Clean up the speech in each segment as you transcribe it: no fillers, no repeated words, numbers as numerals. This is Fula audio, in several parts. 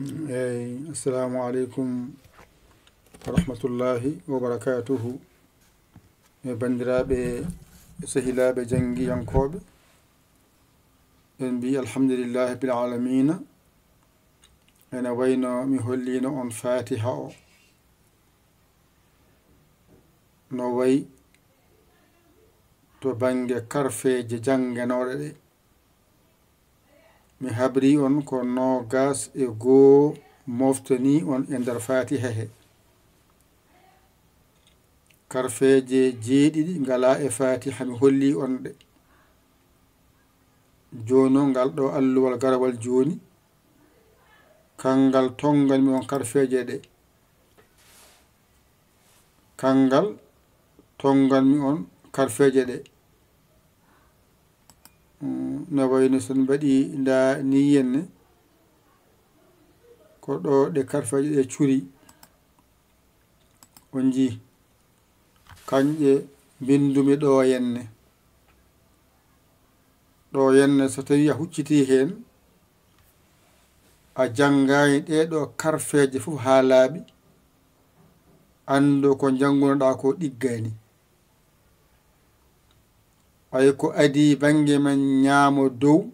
Assalamu alaikum wa rahmatullahi wa barakatuhu. Bandiraɓe sehilaɓe jangiyankoɓe, en mbi alhamdulillahi bil alamina. Ene wayno mi hollino on fatiha o no wayi to bange karfeje janganoɗe ɗe. Mi habri on ko nogas e goo moftani on e nder fatiha he. Karfeje jeeɗiɗi ngala e fatiha mi holli on ɗe. Jono ngal ɗo alluwal garawal joni kangal tongal mi on karfeje ɗe. Kangal tongal mi on karfeje ɗe. No wayno son mbaɗi nda niyenne ko ɗo ɗe karfeje ɗe curi on ji kanƴe bindumi ɗo henne. Ɗo henne so tawi a hucciti hen a jangayi ɗeɗo karfeje fof ha laaɓi, andu ko jangunoɗa ko ɗiggani. Ay ko adi bange man ñaamo dow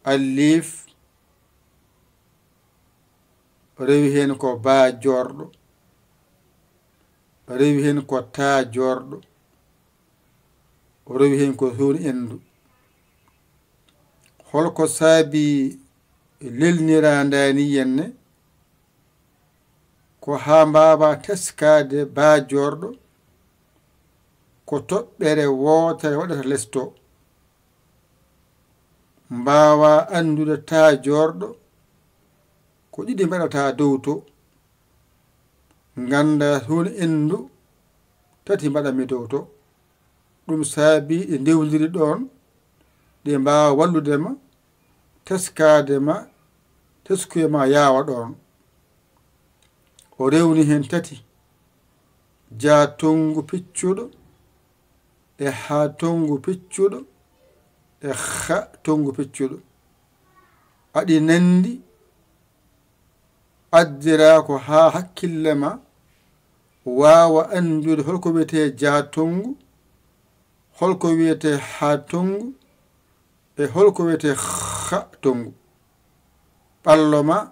alif rewi hen ko ba jorɗo, rewi hen ko ta jorɗo, rewi hen ko hun endu. Holko saabi lelnirandani yenne ko ha mbawa teskade ba jorɗo ko toɓɓere wotere waɗata lesto. Mbawa andude ta jorɗo ko ɗiɗi mbaɗata dow to. Ganda hun endu tati mbaɗami dow to. Ɗum saabi ɗe ndewdiri ɗon ɗe mbawa walludema teskadema teskuyema yawa ɗon. O rewni hen tati: ja tongu piccuɗo e ha tongu piccuɗo e ha tongu piccuɗo. Aɗi nandi addira ko ha hakkillema wawa andude holko wiyete ja tongu, holko wiyete ha tongu e holko wiyete ha tongu. Ɓalloma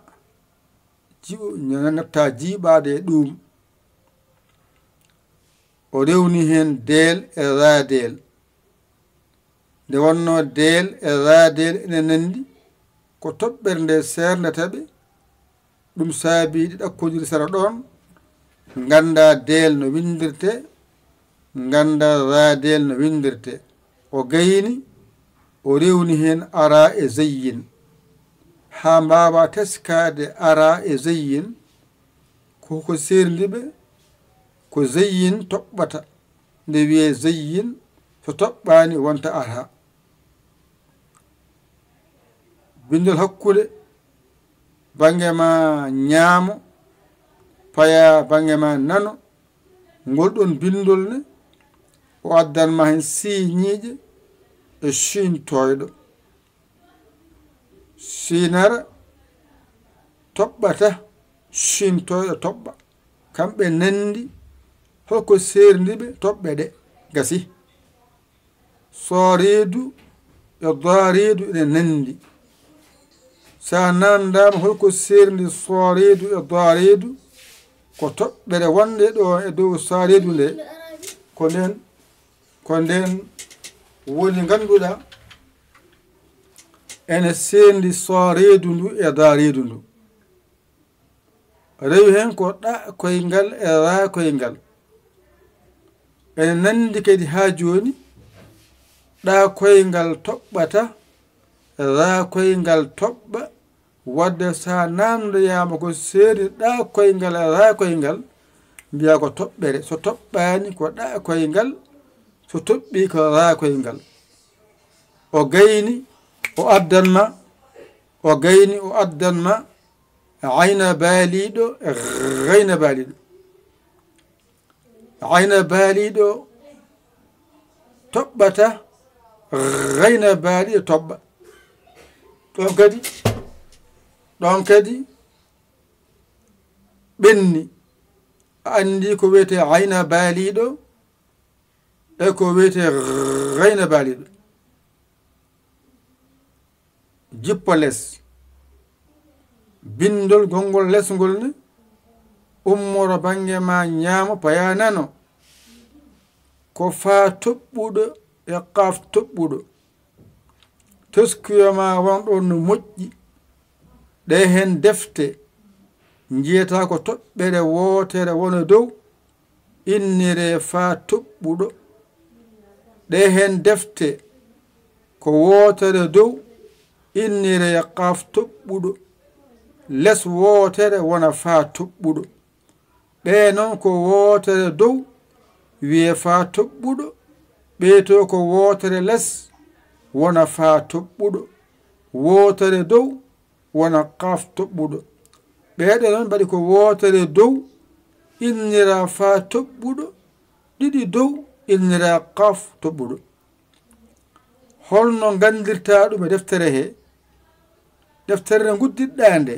natta jiiɓade e ɗum. O rewni hen del e radel. Nde wonno del e radel ene nandi ko toɓɓere nde sernataɓe. Ɗum saabi ɗi ɗakkodiri sara ɗon. Ganda del no windirte, ganda radel no windirte. O gayni o rewni hen ara e zayyin. Ha mbawa teskade ara e zayyin koko serdiɓe ko zayyin toɓɓata. Nde wiye zayyin so toɓɓani wonta ara. Bindol hakkude bange ma ñaamo paya bange ma nano, ngol ɗon bindol ne o addanma hen siñiije e sintoyɗo. Sinara toɓɓata, sintoyɗo toɓɓa. Kamɓe nandi holko serdiɓe toɓɓe ɗe gasi. Soridu e daridu ene nandi. Sa nandama holko serdi soridu e daridu ko toɓɓere wonde ɗo e dow saridu nde ko nden woni ganduɗa ene sendi soridu ndu e daridu ndu. Rewi hen ko ɗa koyngal e ra koyngal. Ene nandi kadi ha joni ɗa koyngal toɓɓata ra koyngal toɓɓa. Wadde sa namdoyama ko seedi ɗa koyngal e ra koyngal mbiya ko toɓɓere. So toɓɓani ko ɗa koyngal, so toɓɓi ko ra koyngal. O gayni o addanma ayna baaliɗo e gayna baaliɗo. Ayna baaliɗo toɓɓata gayna baaliɗo toɓɓa. Ɗon kadi ɗon kadi ɓenni andi ko wiyete ayna baaliɗo e ko wiyete gayna baaliɗo jippo less bindol gongol lesgol ne ummoro bange ma ñaamo paya nano ko faa toɓɓuɗo e qaaf toɓɓuɗo toskuyoma wonɗo no moƴƴi ɗe hen defte jiyata ko toɓɓere wootere wona dow innire faa toɓɓuɗo ɗe hen defte ko wootere dow innire qaaf toɓɓuɗo les wootere wona faa toɓɓuɗo ɓe noon ko wootere dow wiye faa toɓɓuɗo ɓeeto ko wootere les wona faa toɓɓuɗo wootere dow wona qaaf toɓɓuɗo ɓeeɗe noon mbaɗi ko wootere dow innira faa toɓɓuɗo ɗiɗi dow innira qaaf toɓɓuɗo holno gandirta ɗum e deftere he deftere nde guddiɗɗa nde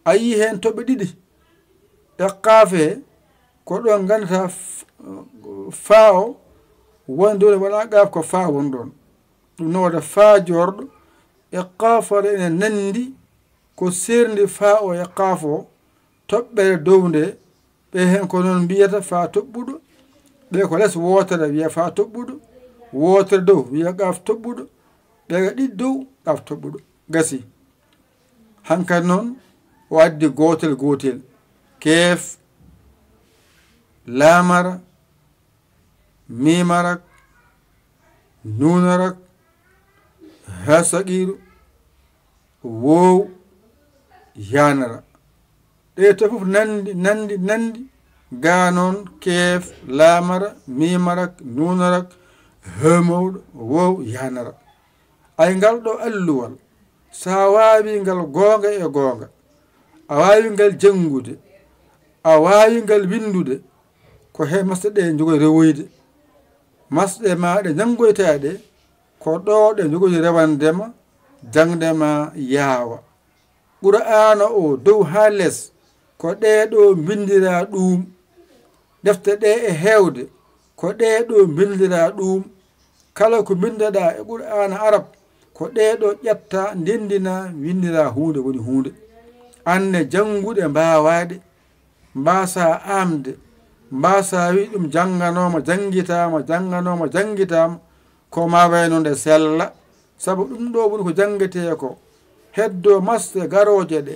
a yii hen toɓe ɗiɗi e qaafe he ko ɗon gandata faa o woni dow wona qaaf ko faa won ɗon ɗum noon waɗa faa jorɗo e qaafore ene nandi ko serndi faa o e qaaf o toɓɓere dow nde ɓe hen ko noon mbiyata faa toɓɓuɗo ɓe ko les wootere wiya faa toɓɓuɗo wootere dow wiya qaaf toɓɓuɗo ɓe ɗiɗi dow qaaf toɓɓuɗo gasi hankkadi noon o addi gootel gootel keef laamara mimarak nuunarak hasaqiru wow yanara ɗe to fof nandi ga noon keef laamara mimarak nuunarak hemawɗo wow yanara ay ngal ɗo alluwal sa waawi ngal goonga e goonga a waawi ngal janngude a waawi ngal windude ko he masɗe ɗe jogoy rewoyde masɗe ma ɗe janngoytaɗe ko ɗo ɗe jogoy rewandema jangdema yaawa qur'ana o dow ha less ko ɗeɗo bindira ɗum defte ɗe e heewde ko ɗeɗo bindira ɗum kala ko bindeɗa e qur'ana arab ko ɗeɗo ƴetta ndendina windira hunde woni hunde anne jannguɗe mbawaɗe mbasa amde mbasa wi ɗum janganoma jangitama ko ma wayno nde sella sabu ɗum ɗo woni ko jangete ko heddo masde garoje ɗe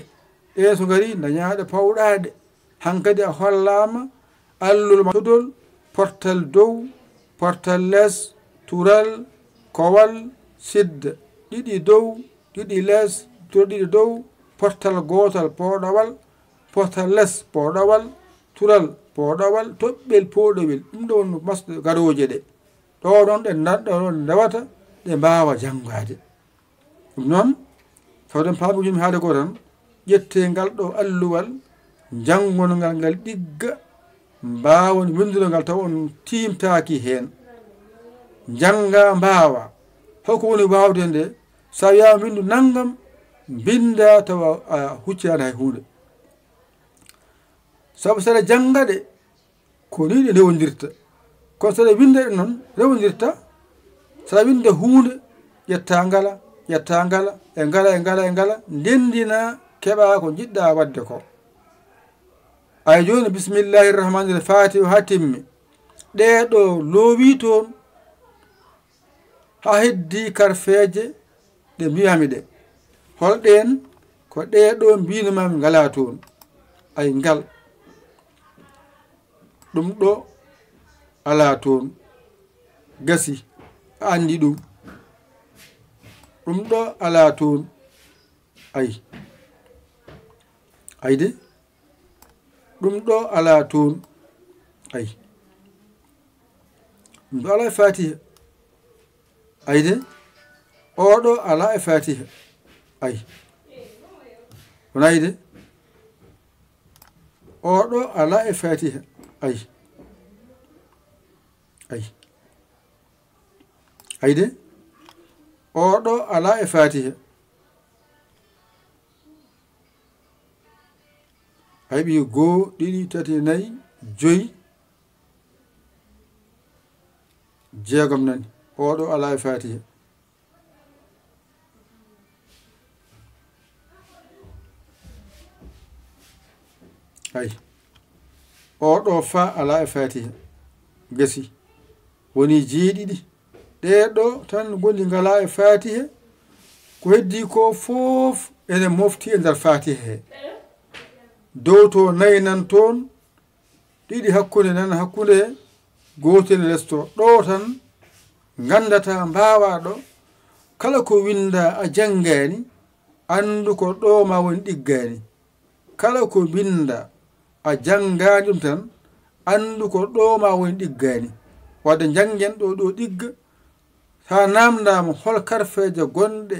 ɗen so gari dañaɗe pawɗaɗe hankkadi a hollama allul todol portal dow portal less tural kowal sidda ɗiɗi dow ɗiɗi less ɗiɗi dow portal gotal poɗowal portal less poɗowal tural poɗowal toɓɓel poɗowel ɗum ɗo woni masde garoje ɗe ɗo ɗon ɗe nanɗo ndewata ɗe mbawa jangade ɗum noon tawden paamujumi haade ko tan ƴette ngal ɗo alluwal janggongal ngal ɗigga mbawon windude taw on timtaki hen janga mbawa holko woni wawde nde sa wiyama windu naggam binda tawa a huccani hay hunde sabu saɗa janga ɗe ko ni ɗe rewodirta kono saɗa winda ɗe noon rewodirta saɗa winda hunde ƴetta ngala e ngala ndendina keɓa ko jiɗɗa wadde ko ay joni bisimillahi rrahmani rrahim fatiha ha timmi ɗeɗo loowi toon ha heddi karfeje ɗe mbiyami ɗe holɗen ko ɗeɗo mbinumami ngala toon ay ngal ɗum ɗo ala toon gasi a andi ɗum ɗo ala toon ayde ɗum ɗo ala toon ɗum ɗo ala e fatiha ayde oɗo ala e fatiha wona ayde oɗo ala e fatiha ayde oɗo ala e fatiha a heɓi 1 2 3 4 5 jeegom nani oɗo ala e fatiha ay oɗo fa ala e fatiha gasi woni jeeɗiɗi ɗeɗo tan goni ngala e fatiha ko heddi ko fof ene mofti e nder fatiha he dow to 4 nan toon 2 hakkunde nan hakkunde he gotel lesto ɗo tan gandata mbawa ɗo kala ko winda a jangani andu ko ɗo ma woni ɗiggani kala ko winda a jangani ɗum tan andu ko ɗo ma woni ɗiggani wadde jangen ɗo ɗigga ha namdama hol karfeje gonɗe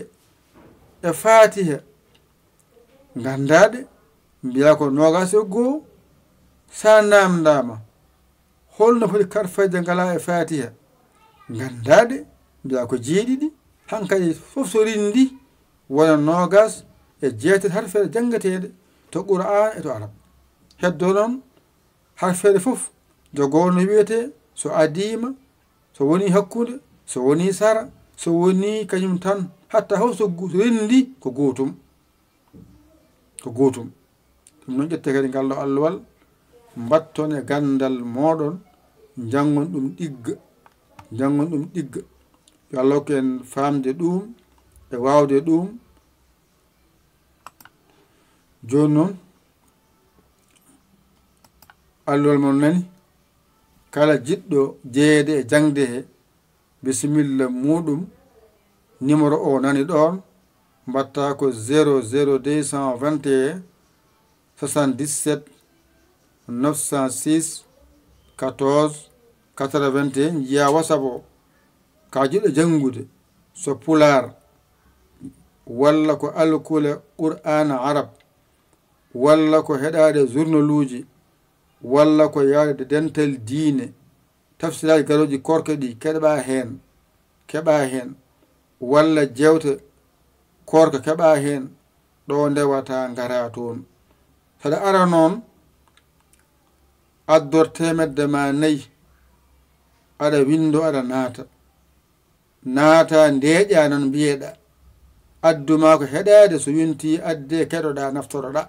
e fatiha gandaɗe mbiya ko 21 sa namdama holno foti karfeje ngala e fatiha gandaɗe mbiya ko 7 hankadi fof so rindi wona 26 harfeje jangateɗe to qur'an e to arab heddo noon harfeje fof jogo no wiyete so adima so woni hakkude so woni sara so woni kañum tan hatta hof so rindi ko gotum ɗum noon ƴette kadi ngallo allahwal mbatton e gandal moɗon jangon ɗum ɗigga yo Allah ko en famde ɗum e wawde ɗum joni noon allahwal mon nani kala jiɗɗo jeeyede e jangde he bisimilla muɗum numéro o nani ɗon mbatta ko 00221 77 906 14 81 jiya WhatsApp o ka jiɗɗo jangude so pular walla ko alkule qur'ana arab walla ko heɗade journaluji walla ko yawde dental diine tafsiraji garoji korke ɗi keɓa hen walla jewte korka keɓa hen ɗo ndewata ngara toon saɗa ara noon addor temedde ma 4 aɗa windo aɗa naata ndeƴa nan mbiyeɗa adduma ko heɗade so winti adde keɗoɗa naftoroɗa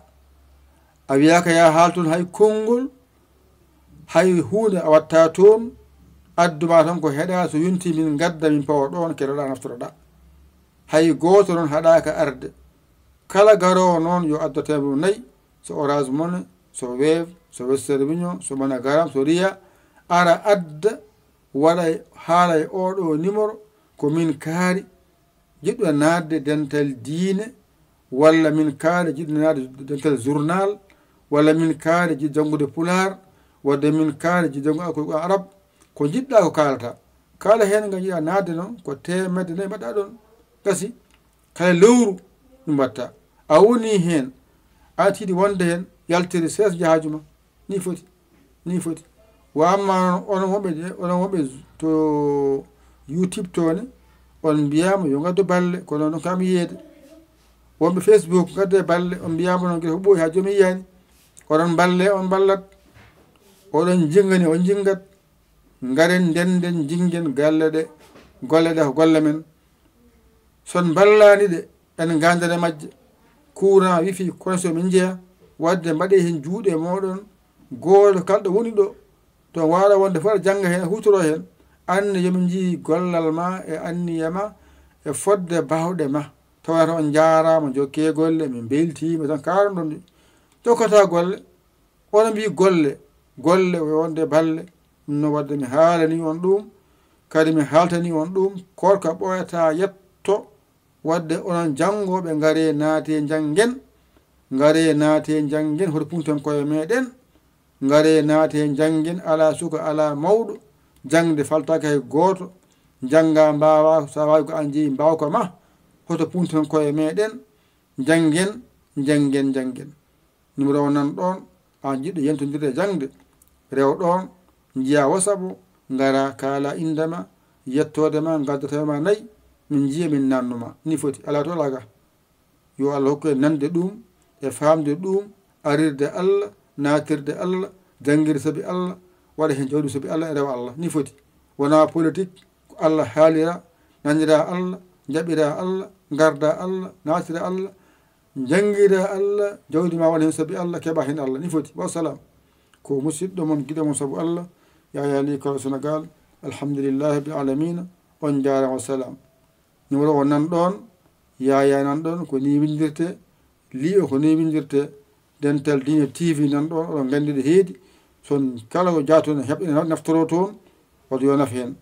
a wiyaka ya haal toon hay konngol hay hunde a watta toon adduma tan ko heɗa so winti min gadda min pawa ɗon keɗoɗa naftoroɗa hay goto noon haɗaka arde kala garowo noon yo addotemo 4 so Orange Money so Wave so Western Union so MoneyGram so Ria ara adda waɗa haala e oɗo numéro ko min kaari jiɗɗo nadde dental diine walla min kaari jiɗɗo nadde dental journal walla min kaari jiɗɗo jangude pular wadde min kaari jiɗɗo jangude alquran arab ko jiɗɗa ko kalata kala hen nga jiɗa nadde noon ko temedde 4 mbaɗɗa ɗon gasi kala lewru ɗum mbatta a woni hen a tiiɗi wonde hen yaltiri 16 jahajuma ni foti wa amma onon woɓe to YouTube tone on mbiyama yo gaddu balle kono noon kam yiyede wonɓe Facebook gadde balle on mbiyama noon gueto ko ɓooyi ha joomi yiyani oɗon balle on ballat oɗon jingani on jingat garen ndenden jingen golle ɗe ko golle men son ballani ɗe en gandane majje courant wifi connexion min jeeya wadde mbaɗe hen juuɗe moɗon goto kalɗo woni ɗo to waɗa wonde fof aɗa jangga hen hutoro hen anne yomin jii gollal ma e anniyama e fodde bawɗe ma tawata on jarama jokke golle min beltima tan karon ɗon jokkata golle ono mbi golle wonde balle no wadde mi haalani on ɗum kadi mi haltani on ɗum korka ɓoyata yetto wadde onon jangoɓe ngare naate janggen hoto punten koye meɗen ngare naate janggen ala suka ala mawɗo jangde faltaka hay goto jangga mbawa sa wawi ko an jeeyi mbawka ma hoto punten koye meɗen janggen numéro o nan ɗon an jiɗɗo yentodirde jangde rew ɗon jiya WhatsApp ngara kala indema yettodema gaddotema 4 min jiya min nannuma ni foti ala to laga yo Allah hokku en nande ɗum e famde ɗum arirde Allah natirde Allah jangirde sabi Allah waɗa hen jawdi sabi Allah e rewa Allah ni foti wona politique ko Allah haalira nanira Allah jaɓira Allah garda Allah natira Allah jangira Allah jawdi ma waɗa hen sabi Allah keɓa hen Allah ni foti wassalam ko musidɗo mon giɗo mon sabu Allah Yaya Ly Kolo Sénégal alhamdulillahi bil alamina on jarama wassalam numéro o nan ɗon Yaya nan ɗon ko ni windirte Ly o ko ni windirte Dental Dina TV nan ɗon oɗon gandide heedi son kala ko jaaton heɓɓe naftoro toon waɗa yo naf hen